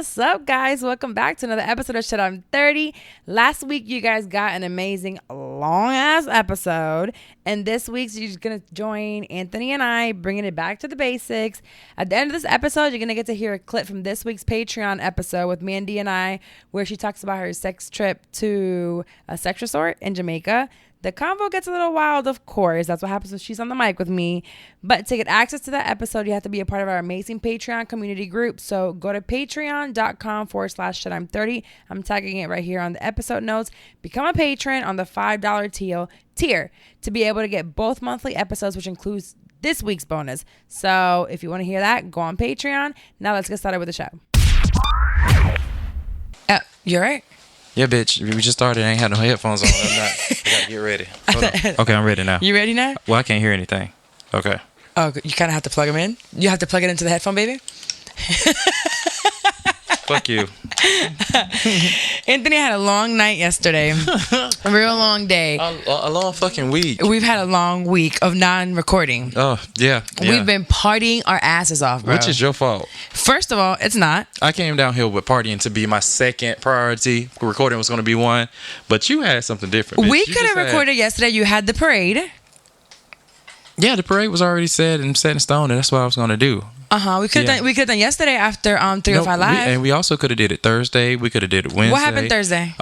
What's up, guys? Welcome back to another episode of Shit I'm 30. Last week, you guys got an amazing long-ass episode. And this week, you're just going to join Anthony and I, bringing it back to the basics. At the end of this episode, you're going to get to hear a clip from this week's Patreon episode with Mandy and I, where she talks about her sex trip to a sex resort in Jamaica. The convo gets a little wild, of course. That's what happens when she's on the mic with me. But to get access to that episode, you have to be a part of our amazing Patreon community group. So go to patreon.com/shit-I'm-30. I'm tagging it right here on the episode notes. Become a patron on the $5 tier to be able to get both monthly episodes, which includes this week's bonus. So if you want to hear that, go on Patreon. Now let's get started with the show. You all right? Yeah, bitch. We just started. I ain't had no headphones on. I gotta get ready. Hold on. Okay, I'm ready now. You ready now? Well, I can't hear anything. Okay. Oh, you kind of have to plug them in? You have to plug it into the headphone, baby? Fuck you. Anthony had a long night yesterday. A real long day. A long fucking week. We've had a long week of non-recording. Oh, yeah. We've been partying our asses off, bro. Which is your fault. First of all, it's not. I came downhill with partying to be my second priority. Recording was going to be one. But you had something different, bitch. We could have recorded yesterday. You had the parade. Yeah, the parade was already set in stone, and that's what I was going to do. We could have done yesterday after 305 Live. And we also could have did it Thursday. We could have did it Wednesday. What happened Thursday?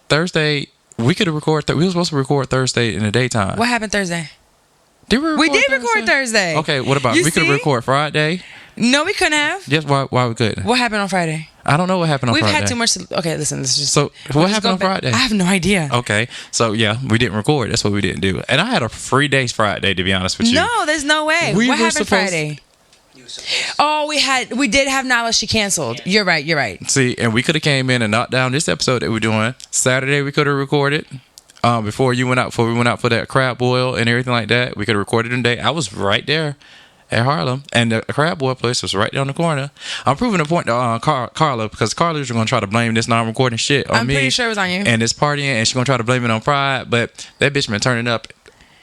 Thursday we could have recorded. We were supposed to record Thursday in the daytime. What happened Thursday? Did we did record Thursday. Okay, what about we could have recorded Friday? No, we couldn't have. Yes, why we couldn't? What happened on Friday? I don't know what happened on Friday. We've had too much. Okay, listen. This is just. So what happened on Friday? I have no idea. Okay, so yeah, we didn't record. That's what we didn't do. And I had a free day Friday, to be honest with you. No, there's no way. What happened Friday? Oh, we did have knowledge. She canceled. You're right. See, and we could have came in and knocked down this episode that we're doing. Saturday we could have recorded. Before we went out for that crab boil and everything like that, we could have recorded in the day. I was right there at Harlem, and the crab boil place was right down the corner. I'm proving a point to Carla, because Carla was going to try to blame this non-recording shit on me. I'm pretty sure it was on you. And this partying, and she's going to try to blame it on Pride, but that bitch been turning up.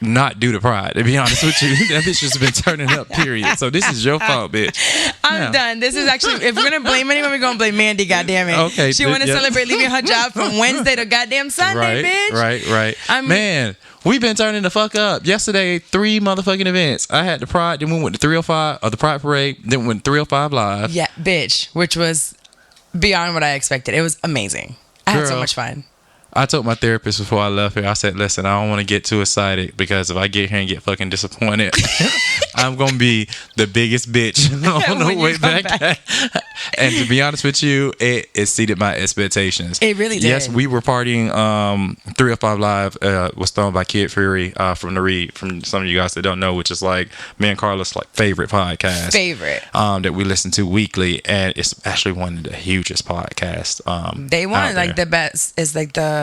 Not due to Pride, to be honest with you. That bitch has been turning up, period. So this is your fault, bitch. I'm done. This is actually, if we're going to blame anyone, we're going to blame Mandy, goddammit. Okay. She want to celebrate leaving her job from Wednesday to goddamn Sunday, bitch. Right. Man, we've been turning the fuck up. Yesterday, 3 motherfucking events. I had the Pride, then we went to 305, or the Pride Parade, then we went to 305 Live. Yeah, bitch, which was beyond what I expected. It was amazing. I had so much fun. I told my therapist before I left here, I said, listen, I don't want to get too excited, because if I get here and get fucking disappointed, I'm going to be the biggest bitch on the way back. And to be honest with you, it exceeded my expectations. It really did. Yes, we were partying. 305 Live was thrown by Kid Fury from the Read, from some of you guys that don't know, which is like me and Carla's like favorite podcast. That we listen to weekly. And it's actually one of the hugest podcasts. They won like the best. It's like the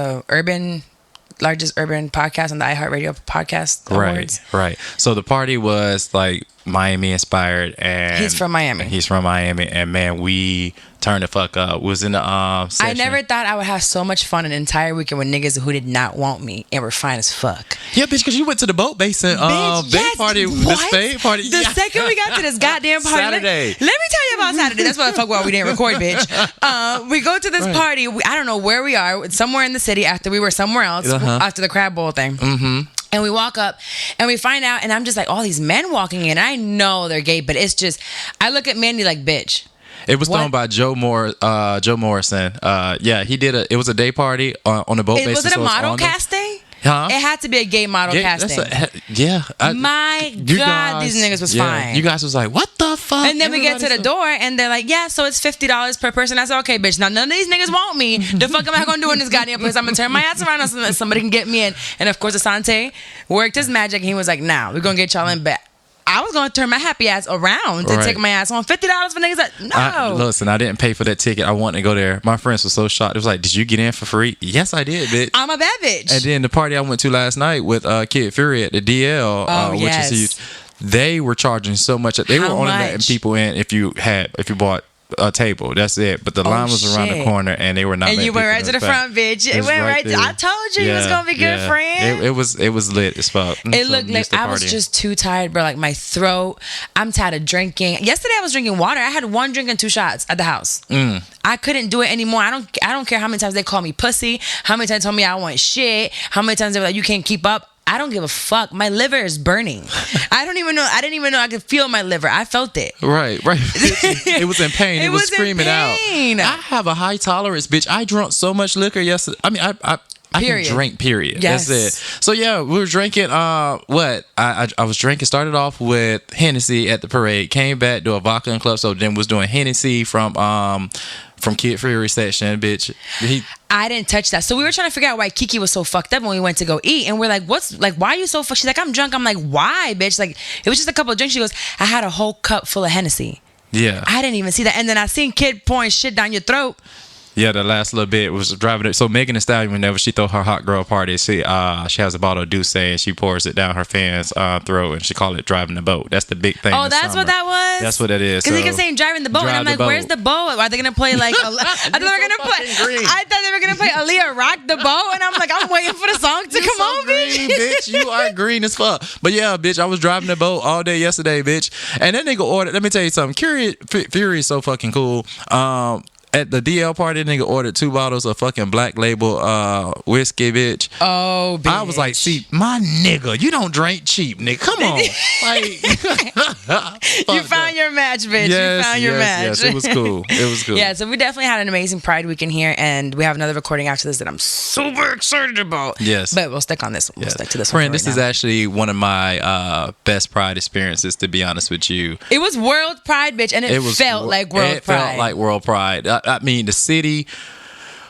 largest urban podcast on the iHeartRadio podcast awards. Right. So the party was like Miami inspired, and he's from Miami, and man, we turned the fuck up. Was in the session. I never thought I would have so much fun an entire weekend with niggas who did not want me and were fine as fuck. Yeah, bitch, because you went to the boat basin party. What? The spade party. The second we got to this goddamn party, Saturday. Let me tell you about Saturday. That's what the fuck we didn't record, bitch. We go to this party. I don't know where we are. It's somewhere in the city after we were somewhere else after the crab bowl thing. Mm-hmm. And we walk up and we find out, and I'm just like, all these men walking in. I know they're gay, but it's just, I look at Mandy like, bitch. It was thrown by Joe Morrison. Yeah, he did it was a day party on the boat basis. Was it a model casting? Huh? It had to be a gay model casting. My God, these niggas was fine. You guys was like, what the fuck? And then we get to the door and they're like, yeah, so it's $50 per person. I said, okay, bitch. Now none of these niggas want me. The fuck am I gonna do in this goddamn place? I'm gonna turn my ass around so that somebody can get me in. And of course, Asante worked his magic, and he was like, nah, we're gonna get y'all in. But I was gonna turn my happy ass around to take my ass on. $50 for niggas that no. Listen, I didn't pay for that ticket. I wanted to go there. My friends were so shocked. It was like, did you get in for free? Yes, I did, bitch. I'm a bad bitch. And then the party I went to last night with Kid Fury at the DL, which is huge. They were charging so much. They were only letting people in if you bought a table. That's it. But the line was around the corner, and they were not. And you went right to the front, bitch. It went right. I told you it was gonna be good, friend. It was lit as fuck. It looked like I was just too tired, bro. Like my throat. I'm tired of drinking. Yesterday I was drinking water. I had 1 drink and 2 shots at the house. I couldn't do it anymore. I don't care how many times they call me pussy. How many times they told me I want shit. How many times they were like, you can't keep up. I don't give a fuck. My liver is burning. I didn't even know I could feel my liver. I felt it. Right. It was in pain. It was screaming out. I have a high tolerance, bitch. I drank so much liquor yesterday. I mean, I can drink, period. Yes. That's it. So yeah, we were drinking I was drinking, started off with Hennessy at the parade, came back to a vodka and club, so then was doing Hennessy from Kid Fury section, bitch. I didn't touch that. So we were trying to figure out why Kiki was so fucked up when we went to go eat. And we're like, why are you so fucked? She's like, I'm drunk. I'm like, why, bitch? Like, it was just a couple of drinks. She goes, I had a whole cup full of Hennessy. Yeah. I didn't even see that. And then I seen Kid pouring shit down your throat. Yeah, the last little bit was driving it. So Megan Thee Stallion, whenever she throw her hot girl party, she has a bottle of Douce and she pours it down her fan's throat, and she call it driving the boat. That's the big thing. Oh, that's what that was? That's what that is. Because he kept saying driving the boat, and I'm like, where's the boat? Are they gonna play like? I thought they were gonna play Aaliyah Rock the Boat, and I'm like, I'm waiting for the song to come on, green, bitch. You are green as fuck. But yeah, bitch, I was driving the boat all day yesterday, bitch. And that nigga ordered. Let me tell you something. Fury is so fucking cool. At the DL party, nigga ordered 2 bottles of fucking Black Label whiskey, bitch. Oh, bitch. I was like, see, my nigga, you don't drink cheap, nigga. Come on. You found your match, bitch. You found your match. Yes, it was cool. It was cool. Yeah, so we definitely had an amazing Pride weekend here, and we have another recording after this that I'm super excited about. Yes. But we'll stick on this one. We'll stick to this one. Friend, this is actually one of my best Pride experiences, to be honest with you. It was World Pride, bitch, and it felt like World Pride. It felt like World Pride. I mean, the city,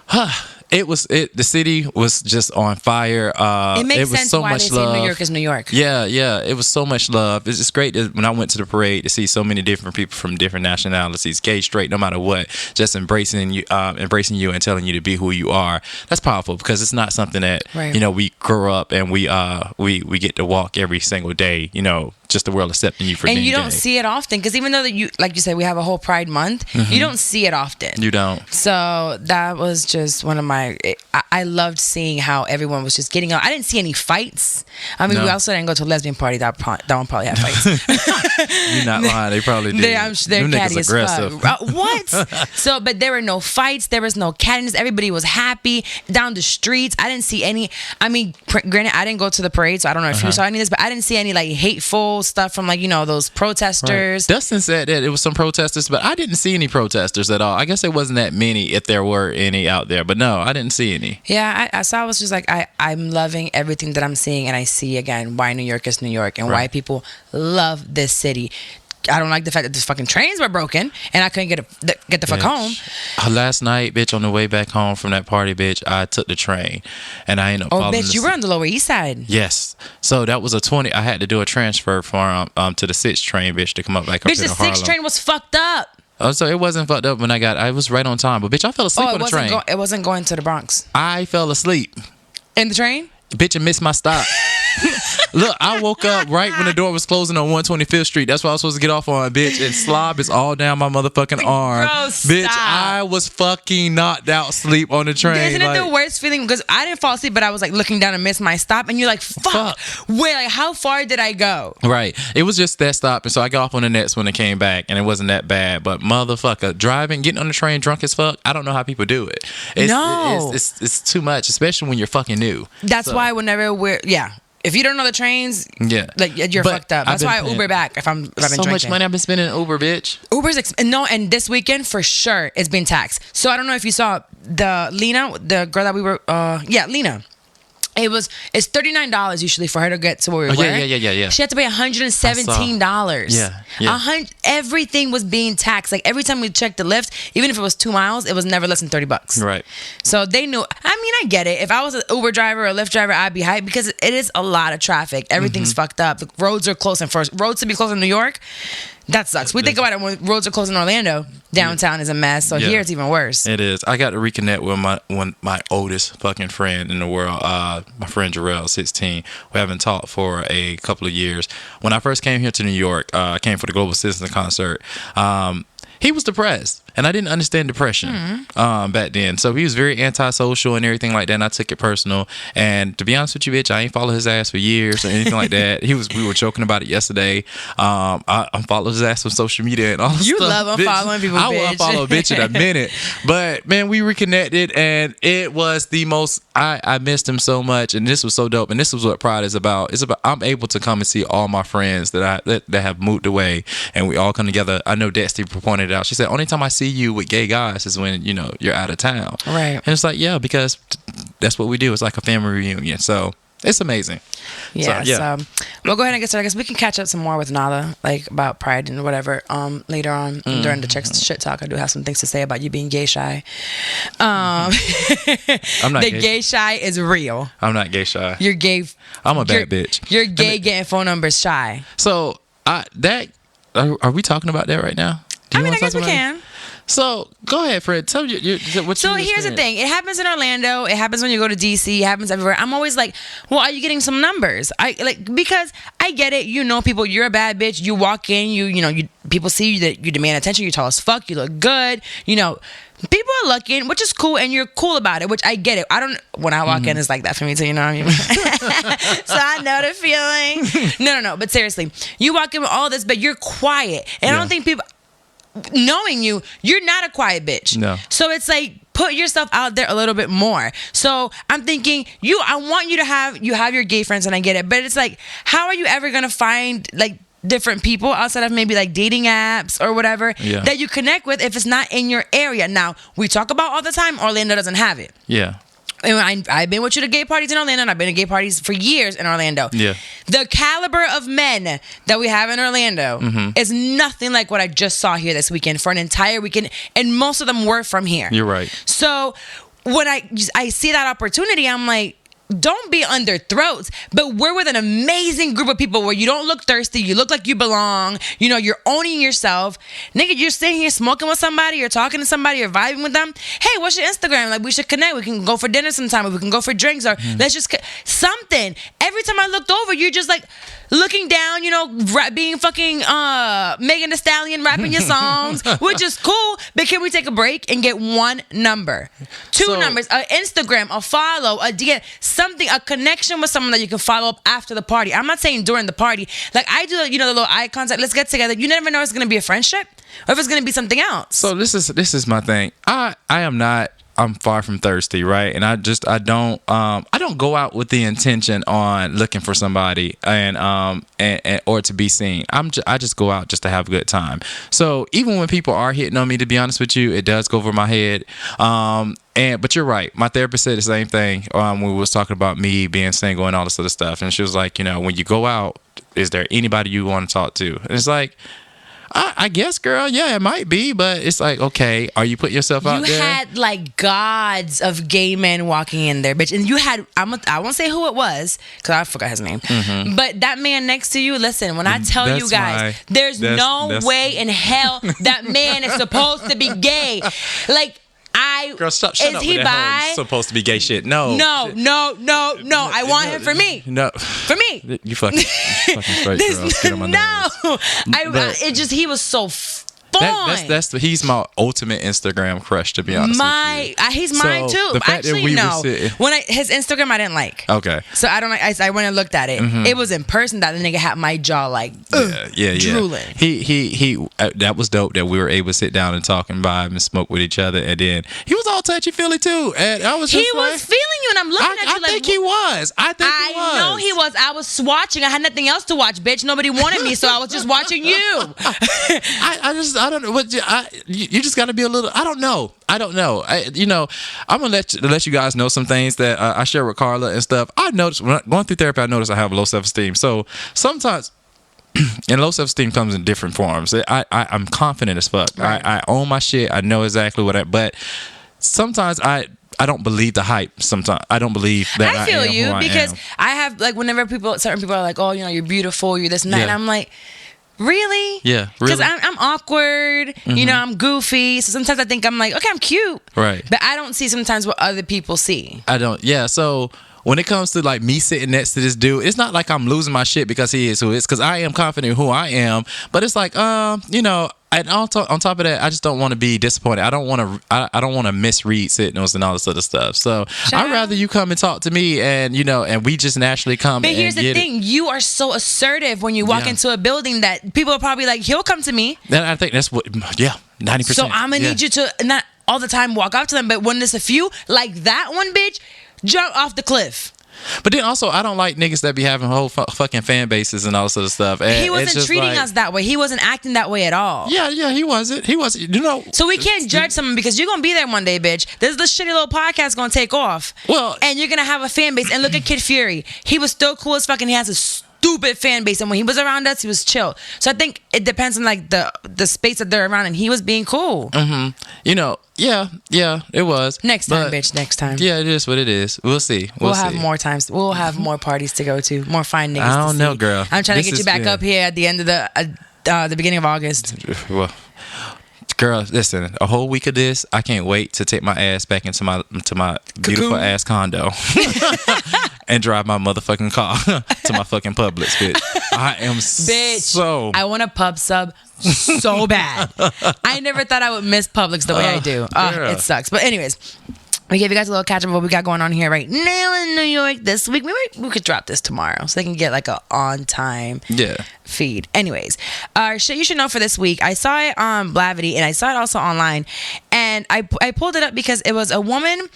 the city was just on fire. It makes was sense so why much they love. say New York is New York. Yeah, it was so much love. It's just great when I went to the parade to see so many different people from different nationalities, gay, straight, no matter what, just embracing you and telling you to be who you are. That's powerful because it's not something that we grow up and we get to walk every single day. Just the world accepting you for being gay. And you don't see it often because even though like you said, we have a whole Pride Month, you don't see it often. You don't. So that was just one of my. I loved seeing how everyone was just getting out. I didn't see any fights. I mean, we also didn't go to a lesbian party. That one probably had fights. You're not lying. They probably did. They're catty as fuck. What? So, but there were no fights. There was no cattiness. Everybody was happy down the streets. I didn't see any. I mean, granted, I didn't go to the parade, so I don't know if you saw any of this, but I didn't see any like hateful stuff from like those protesters. Right. Dustin said that it was some protesters, but I didn't see any protesters at all. I guess it wasn't that many, if there were any out there, but no, I didn't see any. Yeah, I was just like, I'm loving everything that I'm seeing, and I see again why New York is New York and why people love this city. I don't like the fact that the fucking trains were broken and I couldn't get the fuck home. Last night, bitch, on the way back home from that party, bitch, I took the train and I ended up falling bitch, you were on the Lower East Side. Yes. So that was I had to do a transfer from to the 6th train, bitch, to come up back up to Harlem. The 6th train was fucked up. Oh, so it wasn't fucked up when I was right on time. But bitch, I fell asleep on the train. It wasn't going to the Bronx. I fell asleep. In the train? Bitch, I missed my stop. Look, I woke up right when the door was closing on 125th Street. That's why I was supposed to get off on, bitch. And slob is all down my motherfucking arm. Bro, bitch, stop. I was fucking knocked out sleep on the train. Isn't it the worst feeling? Because I didn't fall asleep, but I was like looking down and missed my stop. And you're like, fuck. Wait, like how far did I go? Right. It was just that stop. And so I got off on the next one and came back. And it wasn't that bad. But motherfucker, getting on the train drunk as fuck, I don't know how people do it. It's too much, especially when you're fucking new. That's why whenever if you don't know the trains, like you're fucked up. That's why I Uber back if I've been drinking. So much money I've been spending in Uber, bitch. Uber's and this weekend for sure it's been taxed. So I don't know if you saw Lena, the girl that we were, Lena. It's $39 usually for her to get to where we were. Yeah. She had to pay $117. Yeah. Everything was being taxed. Like every time we checked the Lyft, even if it was 2 miles, it was never less than $30. Right. So they knew. I mean, I get it. If I was an Uber driver or a Lyft driver, I'd be hyped because it is a lot of traffic. Everything's fucked up. The roads are closed, and for roads to be closed in New York, that sucks. We think about it when roads are closed in Orlando. Downtown is a mess. So here it's even worse. It is. I got to reconnect with my oldest fucking friend in the world, my friend Jarrell, 16. We haven't talked for a couple of years. When I first came here to New York, I came for the Global Citizen concert. He was depressed. and I didn't understand depression back then. So he was very antisocial and everything like that, and I took it personal. And to be honest with you, bitch, I ain't followed his ass for years or anything like that. We were joking about it yesterday. I unfollowed his ass on social media and all this You stuff. love unfollowing people, I bitch. will unfollow a bitch in a minute. But man, we reconnected, and it was the most. I missed him so much, and this was so dope. And this is what Pride is about. It's about I'm able to come and see all my friends that have moved away, and we all come together. I know Dexter pointed it out. She said, only time I see you with gay guys is when you're out of town. Right. And it's like, yeah, because that's what we do. It's like a family reunion. So it's amazing. Yeah, so we'll go ahead and get started. I guess we can catch up some more with Nala, like about Pride and whatever, later on during the shit talk. I do have some things to say about you being gay shy. I'm not the gay shy is real. I'm not gay shy. You're gay. I'm a bad bitch. You're gay getting phone numbers shy. So are we talking about that right now? I guess we can. So go ahead, Fred. Tell you what's So here's the thing. It happens in Orlando. It happens when you go to DC. It happens everywhere. I'm always like, well, are you getting some numbers? Because I get it. People. You're a bad bitch. You walk in. You people see you that you demand attention. You're tall as fuck. You look good. People are looking, which is cool, and you're cool about it, which I get it. When I walk in, it's like that for me too, you know what I mean? So I know the feeling. No. But seriously, you walk in with all this, but you're quiet. And I don't think people, knowing you're not a quiet bitch. No. So it's like, put yourself out there a little bit more. So I'm thinking, I want you to have your gay friends, and I get it. But it's like, how are you ever going to find, like, different people outside of maybe like dating apps or whatever that you connect with if it's not in your area? Now, we talk about all the time, Orlando doesn't have it. Yeah. And I've been with you to gay parties in Orlando, and I've been to gay parties for years in Orlando. Yeah. The caliber of men that we have in Orlando is nothing like what I just saw here this weekend for an entire weekend, and most of them were from here. You're right. So when I see that opportunity, I'm like, don't be under throats, but we're with an amazing group of people where you don't look thirsty. You look like you belong. You're owning yourself. Nigga, you're sitting here smoking with somebody, you're talking to somebody, you're vibing with them. Hey, what's your Instagram? Like, we should connect. We can go for dinner sometime, or we can go for drinks, or let's just something. Every time I looked over, you're just like looking down, being fucking Megan Thee Stallion, rapping your songs, which is cool. But can we take a break and get one number, two numbers, an Instagram, a follow, a DM, something, a connection with someone that you can follow up after the party? I'm not saying during the party. Like, I do, the little eye contact. Let's get together. You never know if it's gonna be a friendship or if it's gonna be something else. So this is my thing. I am not. I'm far from thirsty, right? And I don't go out with the intention on looking for somebody and or to be seen. I just go out just to have a good time. So even when people are hitting on me, to be honest with you, it does go over my head. But you're right. My therapist said the same thing when we was talking about me being single and all this other stuff. And she was like, when you go out, is there anybody you want to talk to? And it's like, I guess, girl, yeah, it might be, but it's like, okay, are you putting yourself out there? You had like gods of gay men walking in there, bitch, and you had, I won't say who it was because I forgot his name, but that man next to you, listen, when I tell you guys, there's no way in hell that man is supposed to be gay. Like, Girl, stop. Shut up with that whole supposed to be gay shit. No. I want him for me. No. For me. You fucking straight, girl. Get on my nerves. He was so he's my ultimate Instagram crush, to be honest with you. He's mine too. The fact Actually, no. His Instagram I didn't like. Okay. So I don't like. I went and looked at it. It was in person that the nigga had my jaw like drooling. He that was dope that we were able to sit down and talk and vibe and smoke with each other, and then he was all touchy feely too, and I was just he was feeling you, and I'm looking at you like I think he was. I know he was. I was swatching. I had nothing else to watch, bitch. Nobody wanted me, so I was just watching you. I don't know what you just got to be a little. I don't know. I'm gonna let you guys know some things that I share with Carla and stuff. I noticed when going through therapy, I noticed I have low self-esteem. So sometimes, and low self-esteem comes in different forms. I'm confident as fuck. Right. I own my shit. I know exactly but sometimes I don't believe the hype. Sometimes I don't believe that I feel you because I have like whenever certain people are like, oh, you're beautiful, you're this and that, and I'm like, really? Yeah, because I'm awkward, I'm goofy, so sometimes I think I'm like, okay, I'm cute, right, but I don't see sometimes what other people see. I don't. Yeah, so when it comes to like me sitting next to this dude, it's not like I'm losing my shit because he is who he is, because I am confident in who I am, but it's like And on top of that, I just don't want to be disappointed. I don't want to. I don't want to misread signals and all this other stuff. So I'd rather you come and talk to me, and and we just naturally come. But here's the thing: you are so assertive when you walk into a building that people are probably like, "He'll come to me." Then I think that's what. Yeah, 90%. So I'm gonna need you to not all the time walk up to them, but when there's a few like that one, bitch, jump off the cliff. But then also, I don't like niggas that be having whole fucking fan bases and all this other stuff. And he wasn't treating us that way. He wasn't acting that way at all. Yeah, he wasn't. So we can't judge someone because you're gonna be there one day, bitch. This shitty little podcast gonna take off. Well, and you're gonna have a fan base. And look at Kid Fury. He was still cool as fuck, and he has a stupid fan base. And when he was around us, he was chill. So I think it depends on like the space that they're around, and he was being cool. Mm-hmm. Yeah, it was. Next time, bitch. Next time. Yeah, it is what it is. We'll see. We'll have more times. We'll have more parties to go to. More fine niggas. I don't know, girl. I'm trying to get you back up here at the end of the beginning of August. Well, girl, listen. A whole week of this, I can't wait to take my ass back into my beautiful ass condo and drive my motherfucking car to my fucking Publix, bitch. I am bitch. I want a pub sub so bad. I never thought I would miss Publix the way I do. It sucks. But anyways, we gave you guys a little catch up of what we got going on here right now in New York this week. Maybe we could drop this tomorrow so they can get like a on time feed. Anyways, shit you should know for this week. I saw it on Blavity and I saw it also online, and I pulled it up because it was a woman.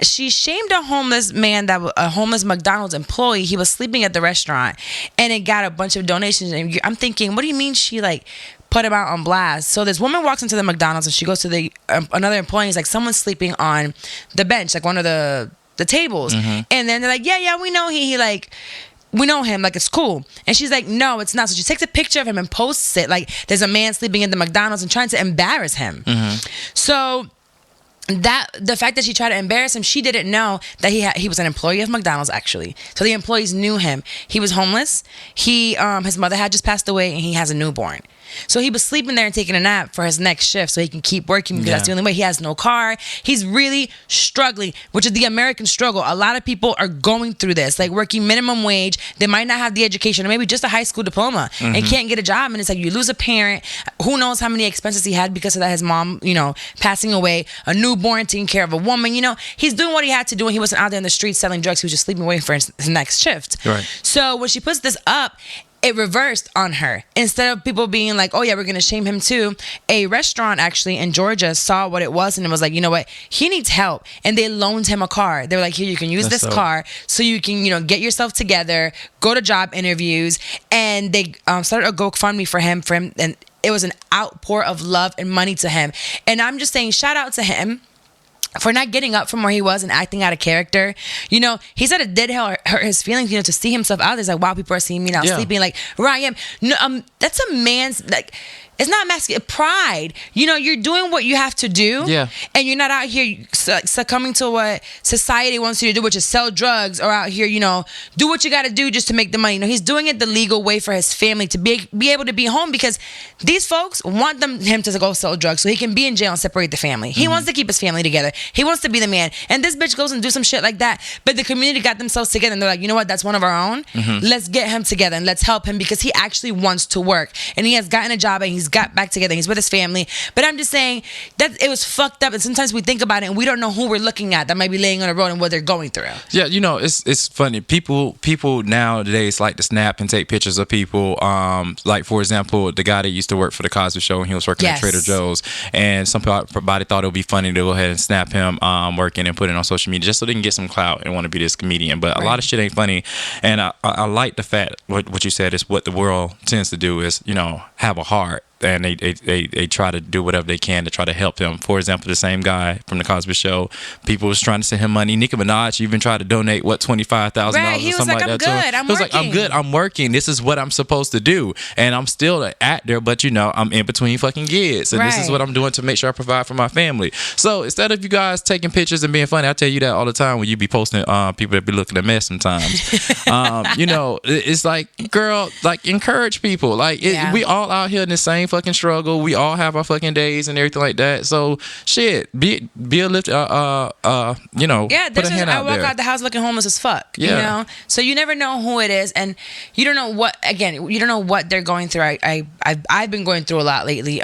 She shamed a homeless man a homeless McDonald's employee. He was sleeping at the restaurant, and it got a bunch of donations. And I'm thinking, what do you mean she like put him out on blast? So this woman walks into the McDonald's and she goes to the another employee. And he's like, someone's sleeping on the bench, like one of the tables. Mm-hmm. And then they're like, yeah, we know he like. We know him, like it's cool. And she's like, no, it's not. So she takes a picture of him and posts it like there's a man sleeping in the McDonald's and trying to embarrass him. Mm-hmm. So the fact that she tried to embarrass him, she didn't know that he was an employee of McDonald's actually. So the employees knew him. He was homeless. His mother had just passed away and he has a newborn. So he was sleeping there and taking a nap for his next shift so he can keep working because that's the only way. He has no car. He's really struggling, which is the American struggle. A lot of people are going through this, like working minimum wage. They might not have the education or maybe just a high school diploma and can't get a job. And it's like you lose a parent. Who knows how many expenses he had because of that. His mom, passing away, a newborn, taking care of a woman. He's doing what he had to do and he wasn't out there in the streets selling drugs. He was just sleeping away for his next shift. Right. So when she puts this up, it reversed on her. Instead of people being like, oh yeah, we're gonna shame him too, a restaurant actually in Georgia saw what it was and it was like, you know what, he needs help, and they loaned him a car. They were like, here, you can use this car so you can get yourself together, go to job interviews, and they started a GoFundMe for him, and it was an outpour of love and money to him. And I'm just saying, shout out to him for not getting up from where he was and acting out of character. He said it did hurt his feelings, to see himself out there. It's like, wow, people are seeing me now sleeping like where I am. No, that's a man's, like, it's not masculine. Pride. You're doing what you have to do. Yeah. And you're not out here succumbing to what society wants you to do, which is sell drugs, or out here, do what you got to do just to make the money. He's doing it the legal way for his family to be able to be home, because these folks want him to go sell drugs so he can be in jail and separate the family. He wants to keep his family together. He wants to be the man. And this bitch goes and do some shit like that. But the community got themselves together and they're like, you know what? That's one of our own. Mm-hmm. Let's get him together and let's help him, because he actually wants to work and he has gotten a job and he's got back together. He's with his family. But I'm just saying that it was fucked up, and sometimes we think about it and we don't know who we're looking at that might be laying on the road and what they're going through. Yeah, it's funny. People nowadays like to snap and take pictures of people. Like, for example, the guy that used to work for the Cosby Show and he was working at Trader Joe's, and somebody thought it would be funny to go ahead and snap him working and put it on social media just so they can get some clout and want to be this comedian. But a lot of shit ain't funny, and I like the fact what you said is what the world tends to do is have a heart. And they try to do whatever they can to try to help him. For example, the same guy from the Cosby Show, people was trying to send him money. Nicki Minaj even tried to donate $25,000 or something like that to him. He was like, I'm good. I'm working. This is what I'm supposed to do, and I'm still an actor, but I'm in between fucking gigs, and this is what I'm doing to make sure I provide for my family. So instead of you guys taking pictures and being funny, I tell you that all the time when you be posting people that be looking a mess sometimes. It's like, girl, like, encourage people. Like we all out here in the same fucking struggle. We all have our fucking days and everything like that. So shit, be a lift. You know, Yeah, put a hand I out walk there. out the house looking homeless as fuck. Yeah. You know, so you never know who it is, and you don't know what. Again, you don't know what they're going through. I've been going through a lot lately.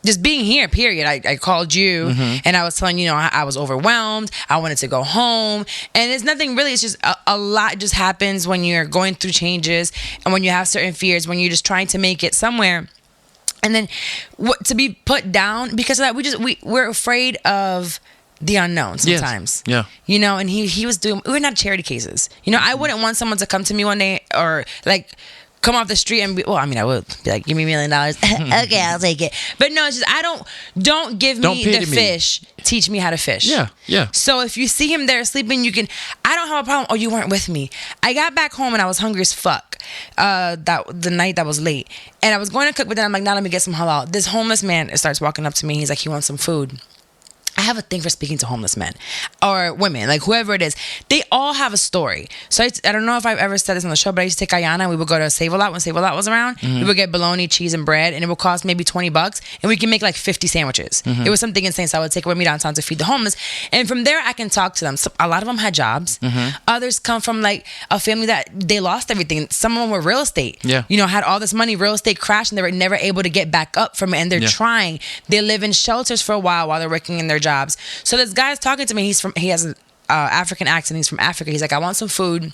Just being here, period. I called you and I was telling you, I was overwhelmed. I wanted to go home, and it's nothing really. It's just a lot just happens when you're going through changes and when you have certain fears, when you're just trying to make it somewhere. And then to be put down because of that, we're afraid of the unknown sometimes. Yes. Yeah. You know, and he was doing, we're not charity cases. You know, I wouldn't want someone to come to me one day or like come off the street and be, well, I mean, I would be like, give me $1 million. Okay, I'll take it. But no, it's just, don't give me the fish. Teach me how to fish. Yeah, yeah. So if you see him there sleeping, I don't have a problem. Oh, you weren't with me. I got back home and I was hungry as fuck. The night that was late. And I was going to cook, but then I'm like, now let me get some halal. This homeless man starts walking up to me. He's like, he wants some food. I have a thing for speaking to homeless men or women, like whoever it is. They all have a story. So I don't know if I've ever said this on the show, but I used to take Ayana and we would go to Save-A-Lot when Save-A-Lot was around. We would get bologna, cheese, and bread, and it would cost maybe $20, and we can make like 50 sandwiches. It was something insane. So I would take it with me downtown to feed the homeless, and from there I can talk to them. So a lot of them had jobs. Others come from like a family that they lost everything. Some of them were real estate. Yeah. You know, had all this money, real estate crashed, and they were never able to get back up from it. And they're trying. They live in shelters for a while they're working in their jobs. So this guy's talking to me. He has an African accent. He's from Africa. He's like, I want some food.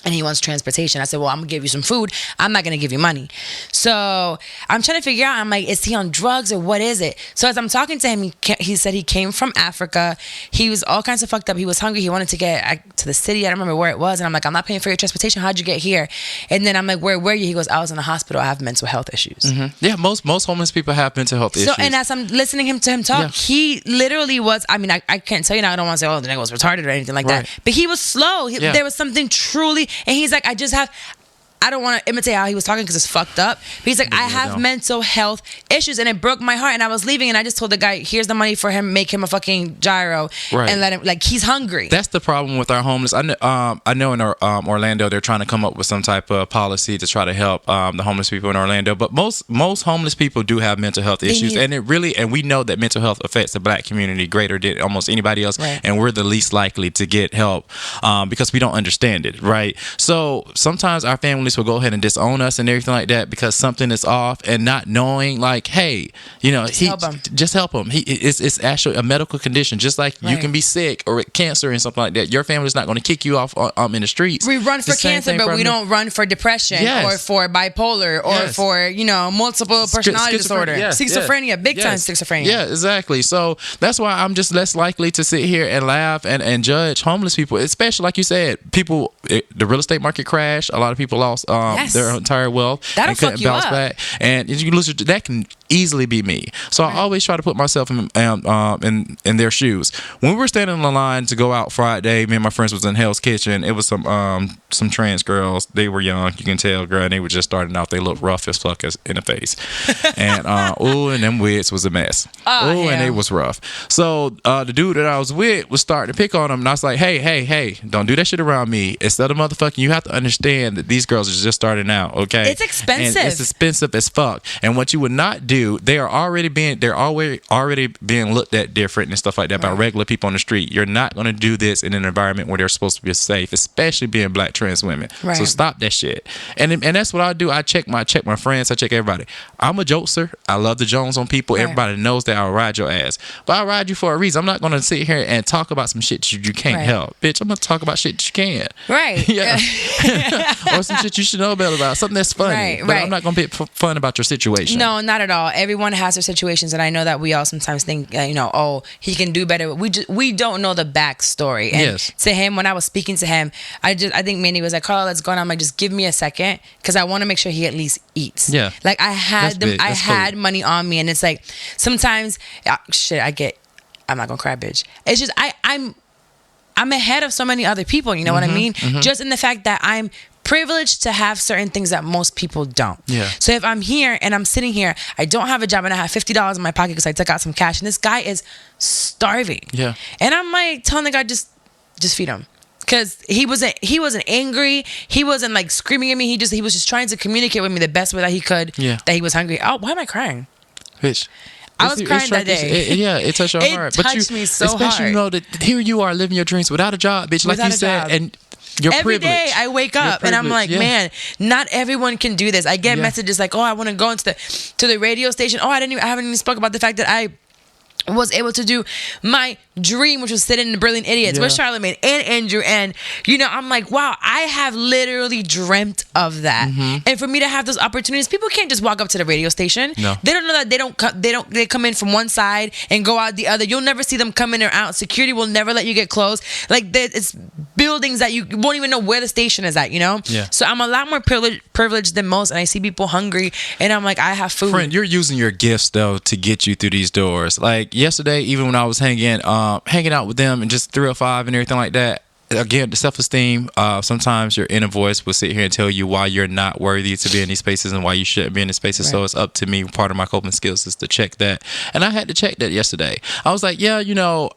And he wants transportation. I said, well, I'm going to give you some food. I'm not going to give you money. So I'm trying to figure out, I'm like, is he on drugs or what is it? So as I'm talking to him, he said he came from Africa. He was all kinds of fucked up. He was hungry. He wanted to get to the city. I don't remember where it was. And I'm like, I'm not paying for your transportation. How'd you get here? And then I'm like, where were you? He goes, I was in the hospital. I have mental health issues. Yeah, most homeless people have mental health issues. So, and as I'm listening to him talk, he literally was, I mean, I can't tell you now. I don't want to say, oh, the nigga was retarded or anything like that. But he was slow. There was something truly, and he's like, I don't want to imitate how he was talking because it's fucked up. But he's like, I have mental health issues, and it broke my heart. And I was leaving, and I just told the guy, here's the money for him, make him a fucking gyro, and let him, like, he's hungry. That's the problem with our homeless. I know in Orlando they're trying to come up with some type of policy to try to help the homeless people in Orlando. But most homeless people do have mental health issues, and we know that mental health affects the black community greater than almost anybody else, and we're the least likely to get help because we don't understand it, right? So sometimes our families will go ahead and disown us and everything like that because something is off, and not knowing, like, hey, you know, just help him. It's actually a medical condition, just like you can be sick or cancer and something like that. Your family's not going to kick you off in the streets. We run for cancer, but we don't run for depression or for bipolar or for, you know, multiple personality disorder, schizophrenia, big time schizophrenia. Yeah, exactly. So that's why I'm just less likely to sit here and laugh and judge homeless people, especially like you said, the real estate market crashed. A lot of people lost their entire wealth and couldn't bounce back, and you lose that can easily be me. So I always try to put myself in their shoes. When we were standing in the line to go out Friday, me and my friends was in Hell's Kitchen. It was some trans girls. They were young, you can tell, girl, and they were just starting out. They looked rough as fuck in the face, and and them wigs was a mess. And they was rough. So the dude that I was with was starting to pick on them, and I was like, hey, don't do that shit around me. Instead of motherfucking, you have to understand that these girls are just starting out, okay? It's expensive. And it's expensive as fuck. And what you would not do, they're already being looked at different and stuff like that by regular people on the street. You're not going to do this in an environment where they're supposed to be safe, especially being black trans women. Right. So stop that shit. And that's what I do. I check my friends. I check everybody. I'm a jokester. I love the Jones on people. Right. Everybody knows that I'll ride your ass. But I'll ride you for a reason. I'm not going to sit here and talk about some shit you can't help. Bitch, I'm going to talk about shit that you can. Right. Yeah. Or some shit you should know about. Something that's funny. But I'm not going to be fun about your situation. No, not at all. Everyone has their situations, and I know that we all sometimes think, he can do better. We don't know the backstory. And to him, when I was speaking to him, I think Mandy was like, Carla, let's go. And I'm like, just give me a second, because I want to make sure he at least eats. Yeah. Like I had money on me, and it's like sometimes I'm not gonna cry, bitch. It's just I'm ahead of so many other people. You know what I mean? Just in the fact that I'm privileged to have certain things that most people don't. Yeah. So if I'm here and I'm sitting here, I don't have a job and I have $50 in my pocket because I took out some cash, and this guy is starving. Yeah. And I'm like telling the guy, just feed him. because he wasn't angry. He wasn't like screaming at me. He was just trying to communicate with me the best way that he could. Yeah. That he was hungry. Oh, why am I crying? Bitch. I was crying that day. It touched your heart. It touched me so hard. Especially, you know, that here you are living your dreams without a job, bitch, like you said. And you're every privileged. day I wake up and I'm like, man, not everyone can do this. I get messages like, oh, I want to go into the radio station. Oh, I haven't even spoke about the fact that I was able to do my dream, which was sitting in the Brilliant Idiots with Charlamagne and Andrew, and you know, I'm like, wow, I have literally dreamt of that. And for me to have those opportunities, people can't just walk up to the radio station. No. They don't know that they come in from one side and go out the other. You'll never see them come in or out. Security will never let you get close. Like, it's buildings that you won't even know where the station is at, you know? So I'm a lot more privileged than most, and I see people hungry and I'm like, I have food. Friend, you're using your gifts though to get you through these doors. Like yesterday, even when I was hanging out with them and just 305 and everything like that, again, the self-esteem, sometimes your inner voice will sit here and tell you why you're not worthy to be in these spaces and why you shouldn't be in these spaces. So it's up to me. Part of my coping skills is to check that. And I had to check that yesterday. I was like, yeah, you know,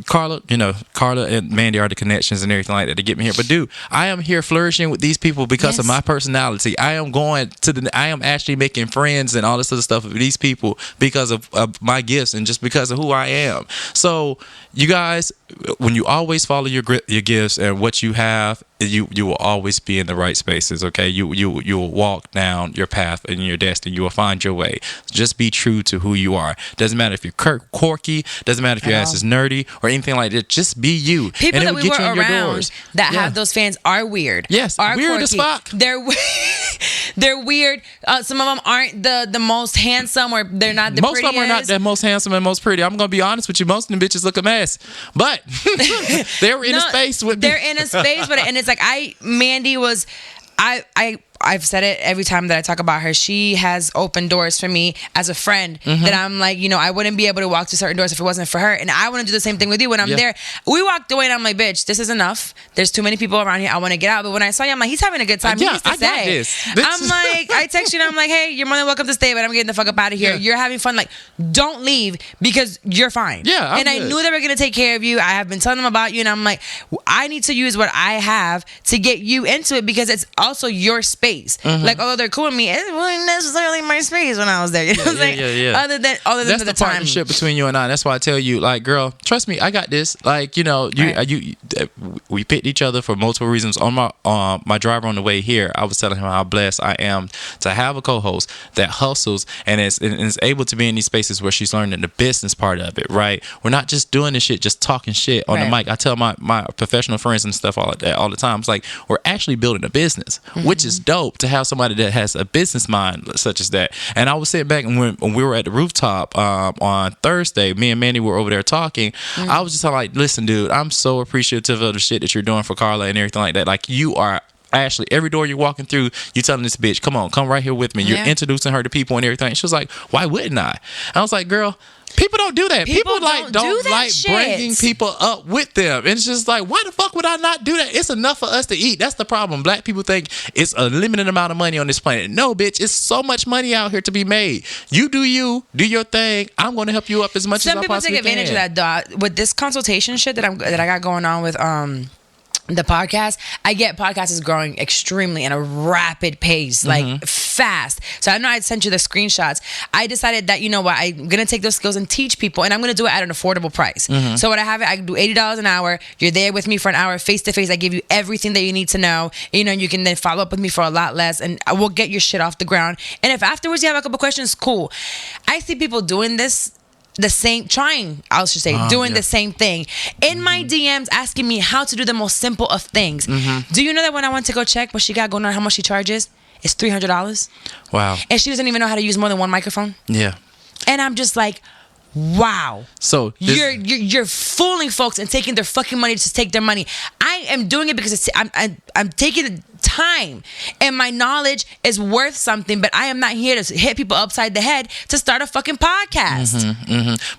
Carla and Mandy are the connections and everything like that to get me here. But dude, I am here flourishing with these people because of my personality. I am actually making friends and all this other stuff with these people because of my gifts and just because of who I am. So you guys, when you always follow your gifts and what you have, you will always be in the right spaces. Okay, you will walk down your path and your destiny. You will find your way. Just be true to who you are. Doesn't matter if you're quirky. Doesn't matter if your ass is nerdy or anything like that. Just be you. People that we were around that have those fans are weird. Yes, are weird quirky. as fuck. They're weird. Some of them aren't the most handsome, or they're not the most prettiest. Most of them are not the most handsome and most pretty. I'm gonna be honest with you. Most of them bitches look a mess, but they're in a space with. They're in a space, and it's like Mandy was. I've said it every time that I talk about her. She has opened doors for me as a friend that I'm like, you know, I wouldn't be able to walk through certain doors if it wasn't for her. And I want to do the same thing with you. When I'm there, we walked away and I'm like, bitch, this is enough. There's too many people around here. I want to get out. But when I saw you, I'm like, he's having a good time. He needs to stay. Got this. I'm like, I text you and I'm like, hey, you're more than welcome to stay, but I'm getting the fuck up out of here. You're having fun. Like, don't leave because you're fine. Yeah, I'm and I good. knew they were going to take care of you. I have been telling them about you. And I'm like, I need to use what I have to get you into it because it's also your space. Like, although they're cool with me, it wasn't necessarily my space when I was there. You know what I'm saying? Other than that's for the time. partnership between you and I. That's why I tell you, like, girl, trust me, I got this. Like, you know, we picked each other for multiple reasons. On my driver on the way here, I was telling him how blessed I am to have a co-host that hustles and is able to be in these spaces where she's learning the business part of it. Right? We're not just doing this shit, just talking shit on the mic. I tell my professional friends and stuff all the time. It's like we're actually building a business, which is dope to have somebody that has a business mind such as that. And I was sitting back and when we were at the rooftop on Thursday, me and Mandy were over there talking. I was just like, listen, dude, I'm so appreciative of the shit that you're doing for Carla and everything like that. Like, you are Ashley, every door you're walking through, you telling this bitch, come right here with me. You're introducing her to people and everything. She was like, why wouldn't I? And I was like, girl, people don't do that. People don't like bringing people up with them. And it's just like, why the fuck would I not do that? It's enough for us to eat. That's the problem. Black people think it's a limited amount of money on this planet. No, bitch, it's so much money out here to be made. You do your thing. I'm going to help you up as much as I possibly can. Some people take advantage of that, though. With this consultation shit that I got going on with the podcast, I get podcast is growing extremely in a rapid pace, like fast. So I know I sent you the screenshots. I decided that, you know what, I'm gonna take those skills and teach people, and I'm gonna do it at an affordable price. So what I do $80 an hour. You're there with me for an hour, face to face. I give you everything that you need to know. You know, you can then follow up with me for a lot less, and I will get your shit off the ground. And if afterwards you have a couple questions, cool. I see people doing this. The same doing the same thing in my DMs, asking me how to do the most simple of things. Do you know that when I went to go check what she got going on, how much she charges, it's $300? Wow. And she doesn't even know how to use more than one microphone. Yeah. And I'm just like, wow. So you're fooling folks and taking their fucking money to take their money. I am doing it because I'm taking the time, and my knowledge is worth something, but I am not here to hit people upside the head to start a fucking podcast.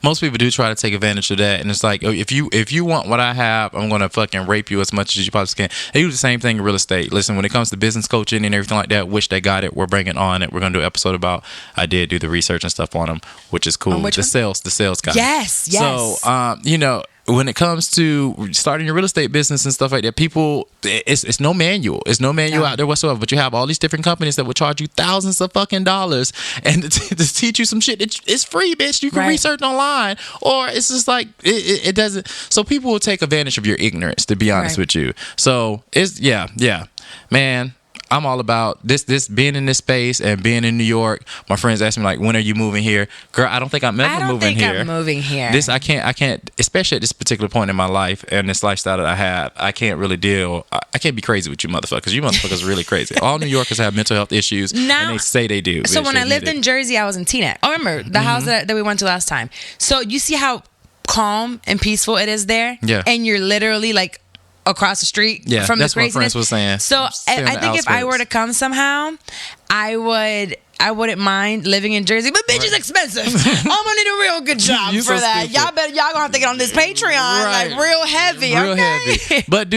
Most people do try to take advantage of that, and it's like, if you want what I have, I'm gonna fucking rape you as much as you possibly can. They do the same thing in real estate. Listen, when it comes to business coaching and everything like that, wish they got it. We're bringing on it. We're gonna do an episode about. I did do the research and stuff on them, which is cool. The sales guy. Yes. So you know, when it comes to starting your real estate business and stuff like that, people, it's no manual. It's no manual out there whatsoever. But you have all these different companies that will charge you thousands of fucking dollars and to teach you some shit. It's free, bitch. You can research online, or it's just like it doesn't. So people will take advantage of your ignorance, to be honest with you. So it's man. I'm all about this being in this space and being in New York. My friends ask me like, when are you moving here? Girl, I don't think I'm ever moving here. I'm moving here. This I can't, especially at this particular point in my life and this lifestyle that I have. I can't really deal. I can't be crazy with you motherfuckers. You motherfuckers are really crazy. All New Yorkers have mental health issues, and they say they do. So when I lived in Jersey, I was in Teaneck. Oh, remember the house that we went to last time? So you see how calm and peaceful it is there? Yeah. And you're literally like across the street from the craziness. That's what friends was saying. So I think if I were to come somehow, I wouldn't mind living in Jersey, but bitch, it's expensive. I'm gonna need a real good job for that. Stupid. Y'all gonna have to get on this Patreon like real heavy. Heavy. But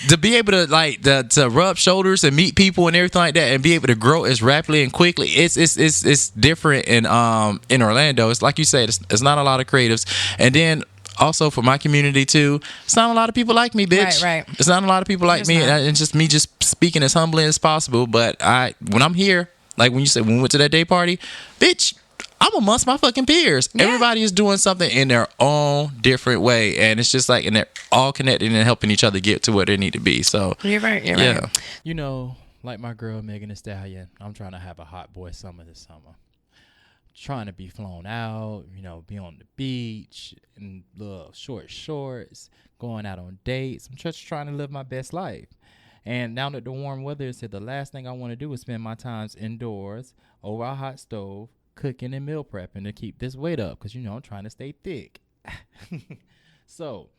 to be able to like to rub shoulders and meet people and everything like that, and be able to grow as rapidly and quickly, it's different in Orlando. It's like you said, it's not a lot of creatives, and then. Also, for my community too, it's not a lot of people like me, bitch. Right. It's not a lot of people like me, and just me just speaking as humbly as possible. But when I'm here, like when you said when we went to that day party, bitch, I'm amongst my fucking peers. Yeah. Everybody is doing something in their own different way, and it's just like, and they're all connected and helping each other get to where they need to be. So you're right. Right. You know, like my girl Megan Thee Stallion, I'm trying to have a hot boy summer this summer. Trying to be flown out, be on the beach in little short shorts, going out on dates. I'm just trying to live my best life. And now that the warm weather is here, the last thing I want to do is spend my times indoors over a hot stove, cooking and meal prepping to keep this weight up because, I'm trying to stay thick. So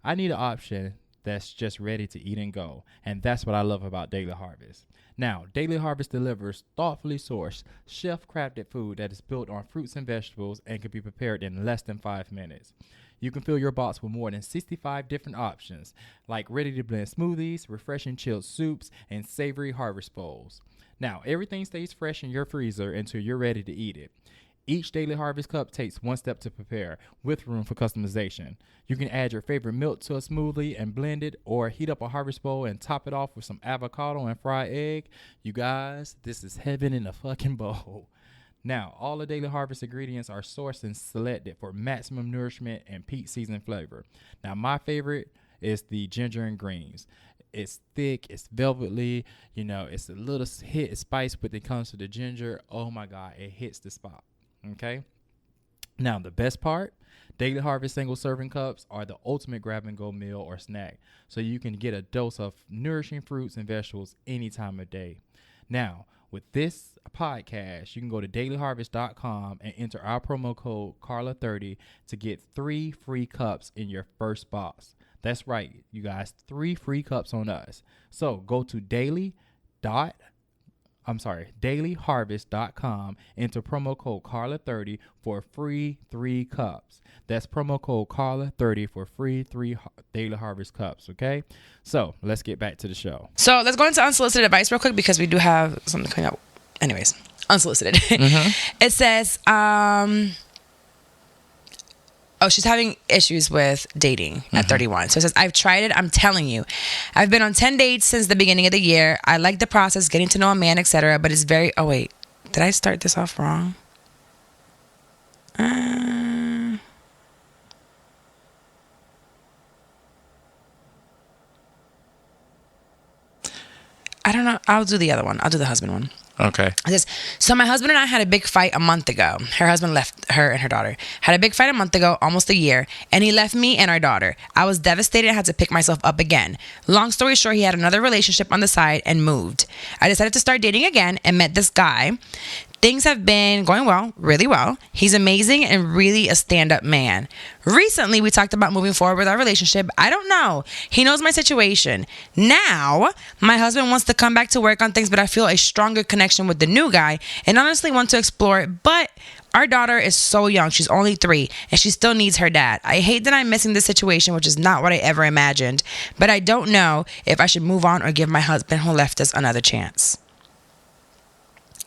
I need an option that's just ready to eat and go. And that's what I love about Daily Harvest. Now, Daily Harvest delivers thoughtfully sourced, chef-crafted food that is built on fruits and vegetables and can be prepared in less than 5 minutes. You can fill your box with more than 65 different options, like ready-to-blend smoothies, refreshing chilled soups, and savory harvest bowls. Now, everything stays fresh in your freezer until you're ready to eat it. Each Daily Harvest cup takes one step to prepare, with room for customization. You can add your favorite milk to a smoothie and blend it, or heat up a harvest bowl and top it off with some avocado and fried egg. You guys, this is heaven in a fucking bowl. Now, all the Daily Harvest ingredients are sourced and selected for maximum nourishment and peak season flavor. Now, my favorite is the ginger and greens. It's thick, it's velvety, it's a little hit of spice when it comes to the ginger. Oh my God, it hits the spot. Okay. Now, the best part, Daily Harvest single serving cups are the ultimate grab and go meal or snack. So you can get a dose of nourishing fruits and vegetables any time of day. Now, with this podcast, you can go to dailyharvest.com and enter our promo code Carla30 to get 3 free cups in your first box. That's right, you guys, 3 free cups on us. So go to dailyharvest.com, enter promo code Carla30 for free 3 cups. That's promo code Carla30 for free 3 Daily Harvest cups, okay? So let's get back to the show. So let's go into unsolicited advice real quick because we do have something coming up. Anyways, unsolicited. It says, she's having issues with dating at 31. So it says, I've tried it. I'm telling you. I've been on 10 dates since the beginning of the year. I like the process, getting to know a man, etc. But it's very... Oh, wait. Did I start this off wrong? I don't know. I'll do the other one. I'll do the husband one. Okay. It says, so my husband and I had a big fight a month ago. Her husband left her and her daughter. Had a big fight a month ago, almost a year, and he left me and our daughter. I was devastated and had to pick myself up again. Long story short, he had another relationship on the side and moved. I decided to start dating again and met this guy. Things have been going well, really well. He's amazing and really a stand-up man. Recently, we talked about moving forward with our relationship. I don't know. He knows my situation. Now, my husband wants to come back to work on things, but I feel a stronger connection with the new guy and honestly want to explore it. But our daughter is so young. She's only 3, and she still needs her dad. I hate that I'm missing this situation, which is not what I ever imagined. But I don't know if I should move on or give my husband who left us another chance.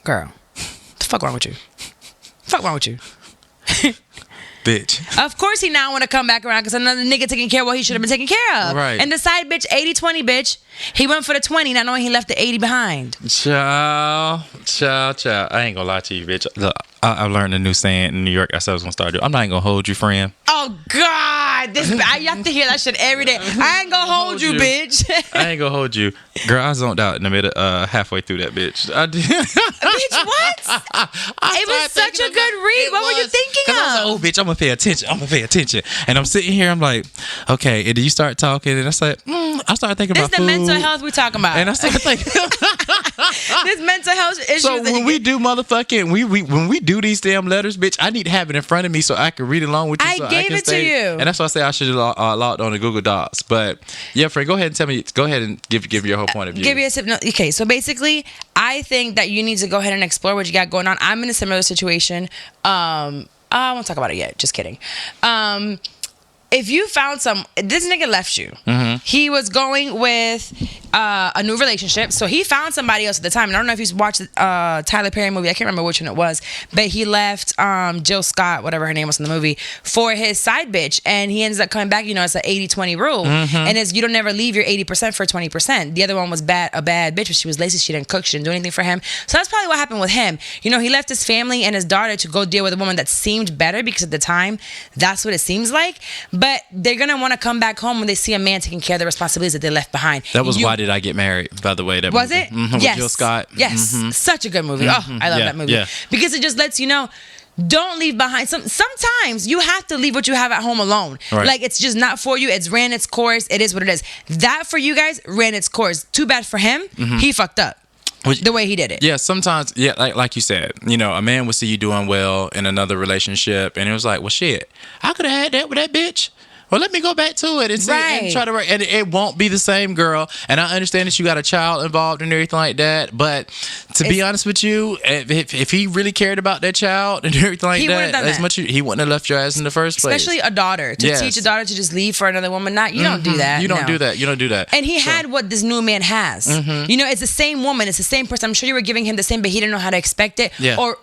Girl. Fuck wrong with you? Fuck wrong with you? bitch. Of course he now want to come back around because another nigga taking care of what he should have been taking care of. Right. And the side bitch, 80-20 bitch. He went for the 20, not knowing he left the 80 behind. Child. I ain't gonna lie to you, bitch. Look, I learned a new saying in New York. I said I was gonna start doing. I'm not even gonna hold you, friend. Oh God, you have to hear that shit every day. I ain't gonna hold you, bitch. I ain't gonna hold you, girl. I zoned out in the middle, halfway through that bitch. I did. Bitch, what? It was such a good read. What were you thinking of? I was like, oh, bitch, I'm gonna pay attention. And I'm sitting here, I'm like, okay. And then you start talking, and I said, I started thinking about this food. This the mental health we talking about. And I started thinking, this mental health issue. So when we do motherfucking, when we do these damn letters, bitch, I need to have it in front of me so I can read along with you. I gave it to you, and that's why I say I should have logged on to Google Docs. But yeah, Frank, go ahead and tell me. Go ahead and give your whole point of view. Give you a no, okay. So basically, I think that you need to go ahead and explore what you got going on. I'm in a similar situation. I won't talk about it yet. Just kidding. If you found this nigga left you. Mm-hmm. He was going with a new relationship, so he found somebody else at the time. And I don't know if you watched the Tyler Perry movie. I can't remember which one it was, but he left Jill Scott, whatever her name was in the movie, for his side bitch, and he ends up coming back. You know, it's an 80-20 rule, and it's you don't never leave your 80% for 20%. The other one was a bad bitch, but she was lazy. She didn't cook. She didn't do anything for him. So that's probably what happened with him. You know, he left his family and his daughter to go deal with a woman that seemed better because at the time, that's what it seems like. But they're going to want to come back home when they see a man taking care of the responsibilities that they left behind. That was Why Did I Get Married, by the way. That was movie. it? With Yes. Jill Scott. Yes. Such a good movie. Oh, I love that movie. Yeah. Because it just lets you know, don't leave behind. Sometimes you have to leave what you have at home alone. Right. Like, it's just not for you. It's ran its course. It is what it is. That, for you guys, ran its course. Too bad for him. He fucked up. The way he did it. Yeah, sometimes, like you said, you know, a man would see you doing well in another relationship, and it was like, well, shit, I could have had that with that bitch. Well, let me go back to it and see and try to work. And it won't be the same, girl. And I understand that you got a child involved and everything like that. But to be honest with you, if he really cared about that child and everything like that, as much he wouldn't have left your ass in the first place. Especially a daughter. To teach a daughter to just leave for another woman. You don't do that. You don't do that. You don't do that. And he had what this new man has. You know, it's the same woman. It's the same person. I'm sure you were giving him the same, but he didn't know how to expect it. Yeah. Or,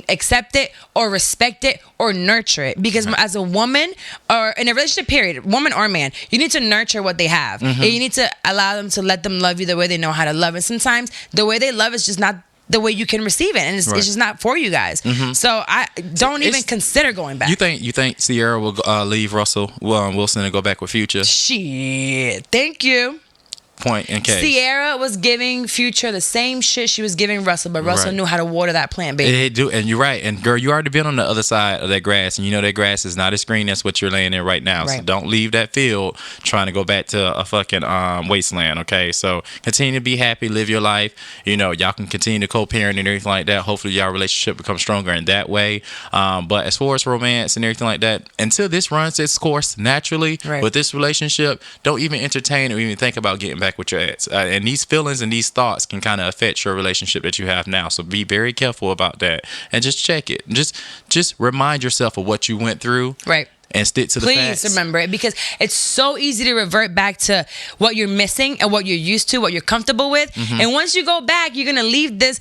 accept it or respect it or nurture it. Because as a woman or in a relationship period, woman or man, you need to nurture what they have. And you need to allow them to let them love you the way they know how to love. And sometimes the way they love is just not the way you can receive it, and it's just not for you guys. So I don't even consider going back. You think Sierra will leave Russell Wilson and go back with Future? Shit, thank you. Point in case. Sierra was giving Future the same shit she was giving Russell, but Russell knew how to water that plant, baby. They do, and you're right. And girl, you already been on the other side of that grass, and you know that grass is not as green as what you're laying in right now. So don't leave that field trying to go back to a fucking wasteland. Okay, so continue to be happy, live your life. You know, y'all can continue to co-parent and everything like that. Hopefully, y'all relationship becomes stronger in that way. But as far as romance and everything like that, until this runs its course naturally with this relationship, don't even entertain or even think about getting back with your ex. And these feelings and these thoughts can kind of affect your relationship that you have now. So be very careful about that and just check it. Just remind yourself of what you went through. Right. And stick to the facts. Please remember it, because it's so easy to revert back to what you're missing and what you're used to, what you're comfortable with. And once you go back, you're going to leave this